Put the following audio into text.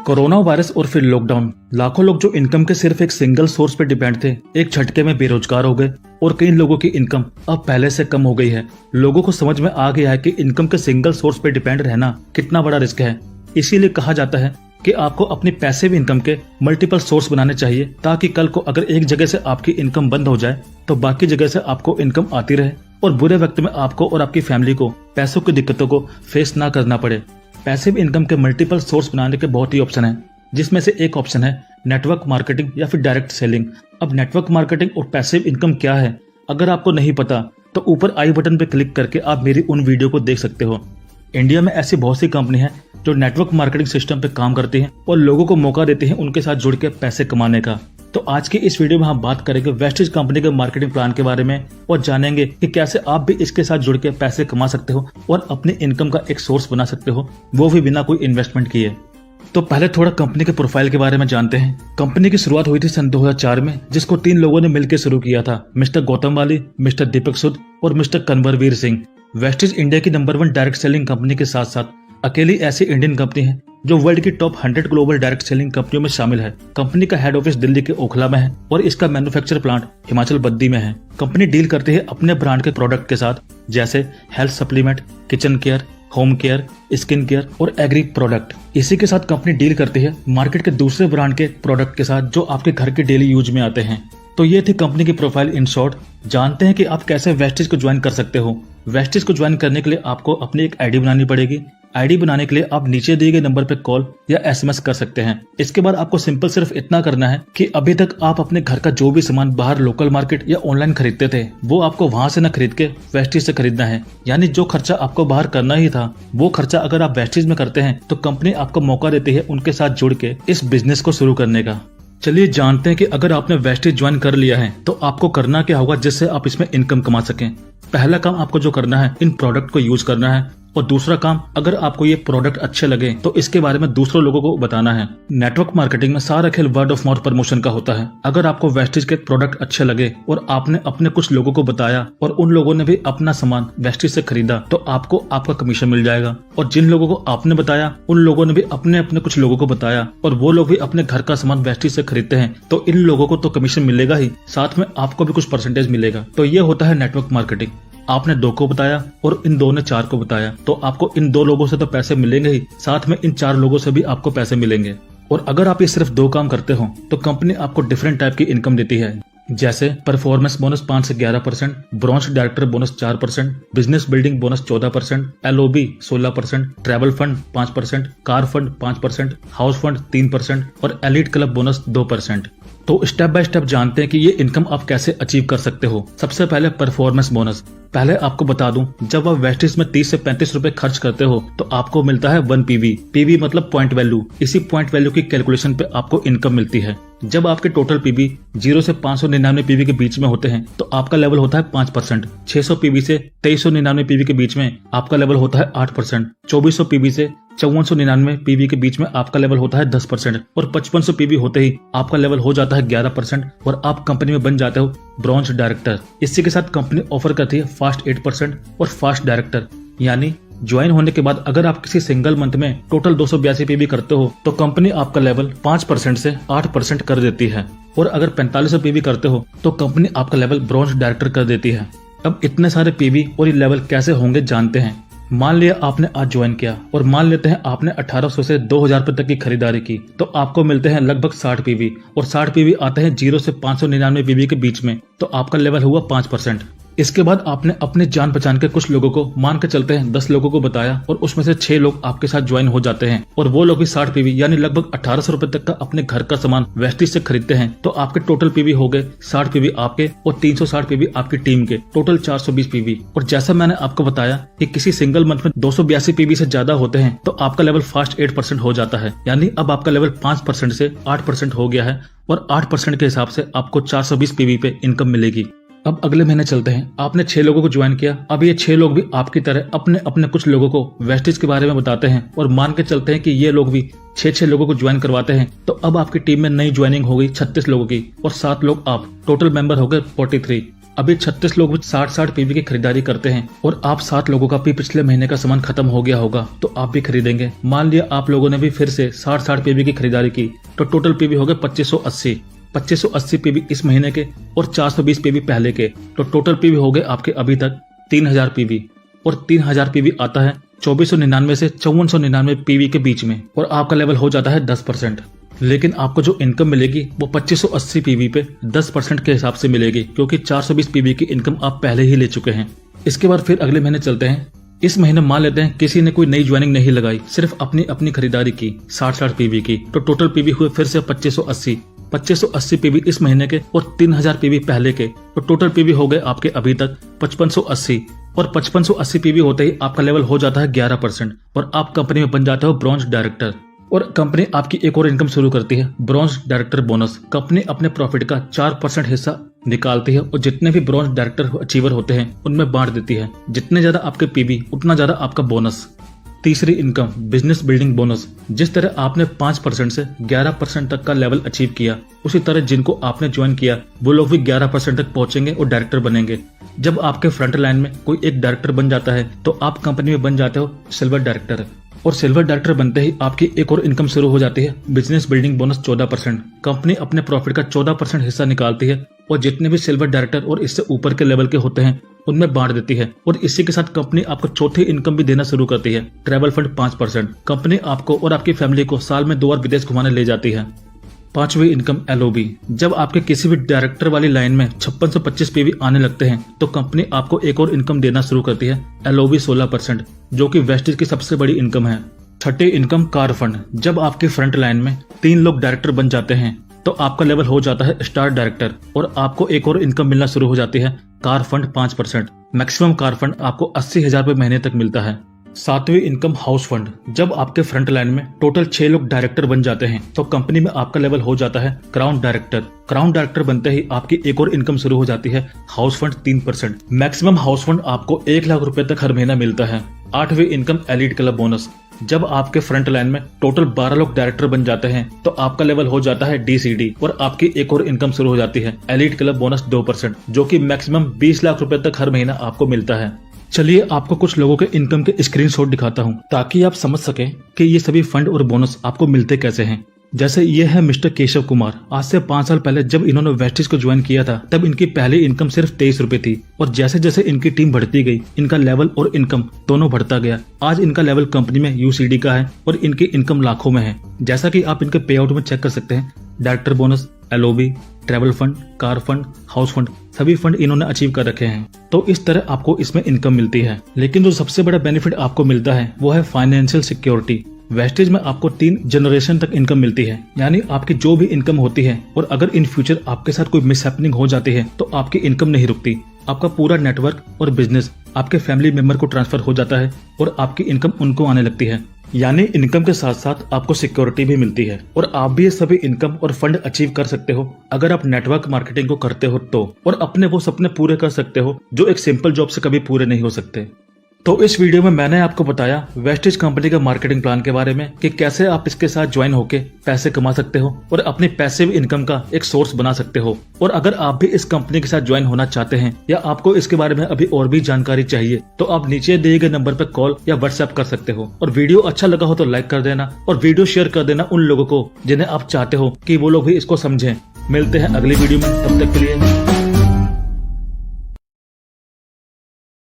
Corona virus और फिर lockdown, लाखों लोग जो इनकम के सिर्फ एक सिंगल सोर्स पर डिपेंड थे, एक झटके में बेरोजगार हो गए और कई लोगों की इनकम अब पहले से कम हो गई है। लोगों को समझ में आ गया है कि इनकम के सिंगल सोर्स पर डिपेंड रहना कितना बड़ा रिस्क है। इसीलिए कहा जाता है कि आपको अपनी पैसिव इनकम के मल्टीपल सोर्स बनाने चाहिए, ताकि कल को अगर एक जगह से आपकी इनकम बंद हो जाए तो बाकी जगह से आपको इनकम आती रहे और बुरे वक्त में आपको और आपकी फैमिली को पैसों की दिक्कतों को फेस ना करना पड़े। पैसिव इनकम के मल्टीपल सोर्स बनाने के बहुत ही ऑप्शन हैं, जिसमें से एक ऑप्शन है नेटवर्क मार्केटिंग या फिर डायरेक्ट सेलिंग। अब नेटवर्क मार्केटिंग और पैसिव इनकम क्या है, अगर आपको नहीं पता तो ऊपर आई बटन पर क्लिक करके आप मेरी उन वीडियो को देख सकते हो। इंडिया में ऐसी बहुत सी कंपनी है जो नेटवर्क मार्केटिंग सिस्टम पे काम करती हैं और लोगों को मौका देती हैं उनके साथ जुड़ के पैसे कमाने का। तो आज की इस वीडियो में हम बात करेंगे वेस्टेज कंपनी के मार्केटिंग प्लान के बारे में और जानेंगे कि कैसे आप भी इसके साथ जुड़ के पैसे कमा सकते हो और अपनी इनकम का एक सोर्स बना सकते हो, वो भी बिना कोई इन्वेस्टमेंट किए। तो पहले थोड़ा कंपनी के प्रोफाइल के बारे में जानते हैं। कंपनी की शुरुआत हुई थी सन 2004 में, जिसको 3 लोगों ने मिलकर शुरू किया था, मिस्टर गौतम वाली, मिस्टर दीपक सूद और मिस्टर कन्वरवीर सिंह। वेस्टेज इंडिया की नंबर 1 डायरेक्ट सेलिंग कंपनी के साथ साथ अकेली ऐसी इंडियन कंपनी है जो वर्ल्ड की टॉप 100 ग्लोबल डायरेक्ट सेलिंग कंपनियों में शामिल है। कंपनी का हेड ऑफिस दिल्ली के ओखला में है और इसका मैन्युफैक्चर प्लांट हिमाचल बद्दी में है। कंपनी डील करती है अपने ब्रांड के प्रोडक्ट के साथ, जैसे health supplement, kitchen care, home care, skin care और एग्री प्रोडक्ट। इसी के साथ कंपनी डील करती है मार्केट के दूसरे ब्रांड के प्रोडक्ट के साथ जो आपके घर के डेली यूज में आते हैं। तो ये थी कंपनी की प्रोफाइल इन शॉर्ट। जानते हैं कि आप कैसे वेस्टेज को ज्वाइन कर सकते हो। वेस्टेज को ज्वाइन करने के लिए आपको अपनी एक आईडी बनानी पड़ेगी। आईडी बनाने के लिए आप नीचे दिए गए नंबर पर कॉल या एसएमएस कर सकते हैं। इसके बाद आपको सिंपल सिर्फ इतना करना है कि अभी तक आप अपने घर का जो भी सामान बाहर लोकल मार्केट या ऑनलाइन खरीदते थे, वो आपको वहां से न खरीद के वेस्टेज से खरीदना है। यानी जो खर्चा आपको बाहर करना ही था, वो खर्चा अगर आप वेस्टेज में करते हैं तो कंपनी आपको मौका देती है उनके साथ जुड़ के इस बिजनेस को शुरू करने का। चलिए जानते हैं कि अगर आपने वेस्टेज ज्वाइन कर लिया है तो आपको करना क्या होगा जिससे आप इसमें इनकम कमा सकें। पहला काम आपको जो करना है, इन प्रोडक्ट को यूज करना है, और दूसरा काम, अगर आपको ये प्रोडक्ट अच्छे लगे तो इसके बारे में दूसरों लोगों को बताना है। नेटवर्क मार्केटिंग में सारा खेल वर्ड ऑफ माउथ प्रमोशन का होता है। अगर आपको वेस्टेज के प्रोडक्ट अच्छे लगे और आपने अपने कुछ लोगों को बताया और उन लोगों ने भी अपना सामान वेस्टेज से खरीदा, तो आपको आपका कमीशन मिल जाएगा। और जिन लोगों को आपने बताया उन लोगों ने भी अपने अपने कुछ लोगों को बताया और वो लोग भी अपने घर का सामान वेस्टेज से खरीदते हैं, तो इन लोगों को तो कमीशन मिलेगा ही, साथ में आपको भी कुछ परसेंटेज मिलेगा। तो ये होता है नेटवर्क मार्केटिंग। आपने 2 को बताया और इन 2 ने 4 को बताया, तो आपको इन 2 लोगों से तो पैसे मिलेंगे ही, साथ में इन 4 लोगों से भी आपको पैसे मिलेंगे। और अगर आप ये सिर्फ 2 काम करते हो तो कंपनी आपको डिफरेंट टाइप की इनकम देती है, जैसे परफॉर्मेंस बोनस 5 से 11%, bronze director bonus 4%, business building bonus 14%, LOB 16%, travel fund 5%, car fund 5%, house fund 3% और एलिट क्लब बोनस 2%। तो स्टेप बाय स्टेप जानते हैं कि ये इनकम आप कैसे अचीव कर सकते हो। सबसे पहले परफॉर्मेंस बोनस। पहले आपको बता दूं, जब आप वेस्टेज में 30 से 35 रुपए खर्च करते हो तो आपको मिलता है 1 PV। PV मतलब पॉइंट वैल्यू। इसी पॉइंट वैल्यू की कैलकुलेशन पे आपको इनकम मिलती है। जब आपके टोटल PV 0 से 599 PV के बीच में होते हैं तो आपका लेवल होता है 5%। 600 PV से 2399 PV के बीच में आपका लेवल होता है 8%। 2400 PV से 5499 PV के बीच में आपका लेवल होता है 10% और 5500 PV होते ही आपका लेवल हो जाता है 11% और आप कंपनी में बन जाते हो ब्रॉन्ज डायरेक्टर। इसी के साथ कंपनी ऑफर करती है फास्ट 8% और फास्ट डायरेक्टर। यानी ज्वाइन होने के बाद अगर आप किसी सिंगल मंथ में टोटल 282 PV करते हो तो कंपनी आपका लेवल 5% से 8% कर देती है। और अगर 4500 PV करते हो तो कंपनी आपका लेवल ब्रॉन्ज डायरेक्टर कर देती है। अब इतने सारे PV और ये लेवल कैसे होंगे जानते हैं। मान लिया आपने आज ज्वाइन किया और मान लेते हैं आपने 1800 से 2000 रुपए तक की खरीदारी की, तो आपको मिलते हैं लगभग 60 PV और 60 PV आते हैं 0 से 599 PV के बीच में, तो आपका लेवल हुआ 5%। इसके बाद आपने अपने जान पहचान के कुछ लोगों को, मान के चलते हैं 10 लोगों को बताया और उसमें से 6 लोग आपके साथ ज्वाइन हो जाते हैं और वो लोग भी 60 PV यानी लगभग 1800 रुपए तक का अपने घर का सामान वेस्टेज से खरीदते हैं, तो आपके टोटल PV हो गए 60 PV आपके और 360 PV आपकी टीम के, टोटल 420 PV। और जैसा मैंने आपको बताया कि किसी सिंगल मंथ में 282 PV से ज्यादा होते हैं तो आपका लेवल फास्ट 8% हो जाता है। यानी अब आपका लेवल 5% से 8% हो गया है और 8% के हिसाब से आपको 420 PV पे इनकम मिलेगी। अब अगले महीने चलते हैं। आपने 6 लोगों को ज्वाइन किया। अब ये 6 लोग भी आपकी तरह अपने अपने कुछ लोगों को वेस्टेज के बारे में बताते हैं और मान के चलते हैं कि ये लोग भी 6 लोगों को ज्वाइन करवाते हैं, तो अब आपकी टीम में नई ज्वाइनिंग हो गई 36 लोगों की और 7 लोग आप, टोटल मेंबर हो गए 43। अभी 36 लोग 60 पीवी की खरीदारी करते हैं और आप 7 लोगों का भी पिछले महीने का सामान खत्म हो गया होगा तो आप भी खरीदेंगे। मान लिया आप लोगों ने भी फिर से 60 पीवी की खरीदारी की तो टोटल पीवी हो गए 2580 पीवी इस महीने के और 420 पीवी पहले के, तो टोटल पीवी हो गए आपके अभी तक 3000 पीवी। और 3000 पीवी आता है 2499 से 5499 पीवी के बीच में और आपका लेवल हो जाता है 10%। लेकिन आपको जो इनकम मिलेगी वो 2580 पीवी पे 10% के हिसाब से मिलेगी, क्योंकि 420 पीवी की इनकम आप पहले ही ले चुके हैं। इसके बाद फिर अगले महीने चलते हैं। इस महीने मान लेते हैं किसी ने कोई नई ज्वाइनिंग नहीं लगाई, सिर्फ अपनी खरीदारी की 60 पीवी की, तो टोटल पीवी हुए फिर से 2580 पीवी इस महीने के और 3000 पीवी पहले के, तो टोटल पीवी हो गए आपके अभी तक 5580। और 5580 पीवी होते ही आपका लेवल हो जाता है 11% और आप कंपनी में बन जाते हो ब्रॉन्ज डायरेक्टर। और कंपनी आपकी एक और इनकम शुरू करती है, ब्रॉन्ज डायरेक्टर बोनस। कंपनी अपने प्रॉफिट का 4% हिस्सा निकालती है और जितने भी ब्रॉन्ज डायरेक्टर अचीवर होते हैं उनमें बांट देती है। जितने ज्यादा आपके पीवी उतना ज्यादा आपका बोनस। तीसरी इनकम, बिजनेस बिल्डिंग बोनस। जिस तरह आपने 5% से 11% तक का लेवल अचीव किया, उसी तरह जिनको आपने ज्वाइन किया वो लोग भी 11% तक पहुंचेंगे और डायरेक्टर बनेंगे। जब आपके फ्रंट लाइन में कोई एक डायरेक्टर बन जाता है तो आप कंपनी में बन जाते हो सिल्वर डायरेक्टर। और सिल्वर डायरेक्टर बनते ही आपकी एक और इनकम शुरू हो जाती है, बिजनेस बिल्डिंग बोनस 14%। कंपनी अपने प्रॉफिट का 14% हिस्सा निकालती है और जितने भी सिल्वर डायरेक्टर और इससे ऊपर के लेवल के होते हैं उनमें बांट देती है। और इसी के साथ कंपनी आपको चौथी इनकम भी देना शुरू करती है, ट्रैवल फंड 5%। कंपनी आपको और आपकी फैमिली को साल में 2 बार विदेश घुमाने ले जाती है। पांचवी इनकम, एलओबी। जब आपके किसी भी डायरेक्टर वाली लाइन में 5625 पीवी आने लगते हैं तो कंपनी आपको एक और इनकम देना शुरू करती है, एलओबी 16%, जो कि वेस्टेज की सबसे बड़ी इनकम है। छठी इनकम, कार फंड। जब आपके फ्रंट लाइन में 3 लोग डायरेक्टर बन जाते हैं तो आपका लेवल हो जाता है स्टार डायरेक्टर और आपको एक और इनकम मिलना शुरू हो जाती है, car fund 5%। Maximum car fund आपको 80,000 रुपए महीने तक मिलता है। सातवीं इनकम, हाउस फंड। जब आपके फ्रंट लाइन में टोटल 6 लोग डायरेक्टर बन जाते हैं तो कंपनी में आपका लेवल हो जाता है क्राउन डायरेक्टर। क्राउन डायरेक्टर बनते ही आपकी एक और इनकम शुरू हो जाती है, house fund 3%। Maximum house fund आपको 1 लाख रुपए तक हर महीना मिलता है। आठवीं इनकम, एलीट क्लब बोनस। जब आपके फ्रंट लाइन में टोटल 12 लोग डायरेक्टर बन जाते हैं तो आपका लेवल हो जाता है डीसीडी और आपकी एक और इनकम शुरू हो जाती है, एलीट क्लब बोनस 2%, जो कि मैक्सिमम 20 लाख रुपए तक हर महीना आपको मिलता है। चलिए आपको कुछ लोगों के इनकम के स्क्रीनशॉट दिखाता हूं ताकि आप समझ सकें कि ये सभी फंड और बोनस आपको मिलते कैसे हैं। जैसे ये है मिस्टर केशव कुमार। आज से 5 साल पहले जब इन्होंने वेस्टेज को ज्वाइन किया था तब इनकी पहली इनकम सिर्फ 23 रुपए थी और जैसे जैसे इनकी टीम बढ़ती गई इनका लेवल और इनकम दोनों बढ़ता गया। आज इनका लेवल कंपनी में यूसीडी का है और इनकी इनकम लाखों में है। जैसा कि आप इनके पे आउट में चेक कर सकते हैं, director bonus, LOB, travel fund, car fund, house fund, सभी फंड इन्होंने अचीव कर रखे हैं। तो इस तरह आपको इसमें इनकम मिलती है। लेकिन जो सबसे बड़ा बेनिफिट आपको मिलता है वो है फाइनेंशियल सिक्योरिटी। वेस्टेज में आपको 3 जनरेशन तक इनकम मिलती है, यानी आपकी जो भी इनकम होती है और अगर इन फ्यूचर आपके साथ कोई मिसहैपनिंग हो जाती है तो आपकी इनकम नहीं रुकती। आपका पूरा नेटवर्क और बिजनेस आपके फैमिली मेंबर को ट्रांसफर हो जाता है और आपकी इनकम उनको आने लगती है। यानी इनकम के साथ साथ आपको सिक्योरिटी भी मिलती है और आप भी ये सभी इनकम और फंड अचीव कर सकते हो अगर आप नेटवर्क मार्केटिंग को करते हो तो, और अपने वो सपने पूरे कर सकते हो जो एक सिंपल जॉब से कभी पूरे नहीं हो सकते। तो इस वीडियो में मैंने आपको बताया वेस्टेज कंपनी का मार्केटिंग प्लान के बारे में कि कैसे आप इसके साथ ज्वाइन होके पैसे कमा सकते हो और अपनी पैसिव इनकम का एक सोर्स बना सकते हो। और अगर आप भी इस कंपनी के साथ ज्वाइन होना चाहते हैं या आपको इसके बारे में अभी और भी जानकारी चाहिए तो आप नीचे दिए गए नंबर पर कॉल या व्हाट्सएप कर सकते हो। और वीडियो अच्छा लगा हो तो लाइक कर देना और वीडियो शेयर कर देना उन लोगों को जिन्हें आप चाहते हो कि वो लोग भी इसको समझें। मिलते हैं अगली वीडियो में, तब तक के लिए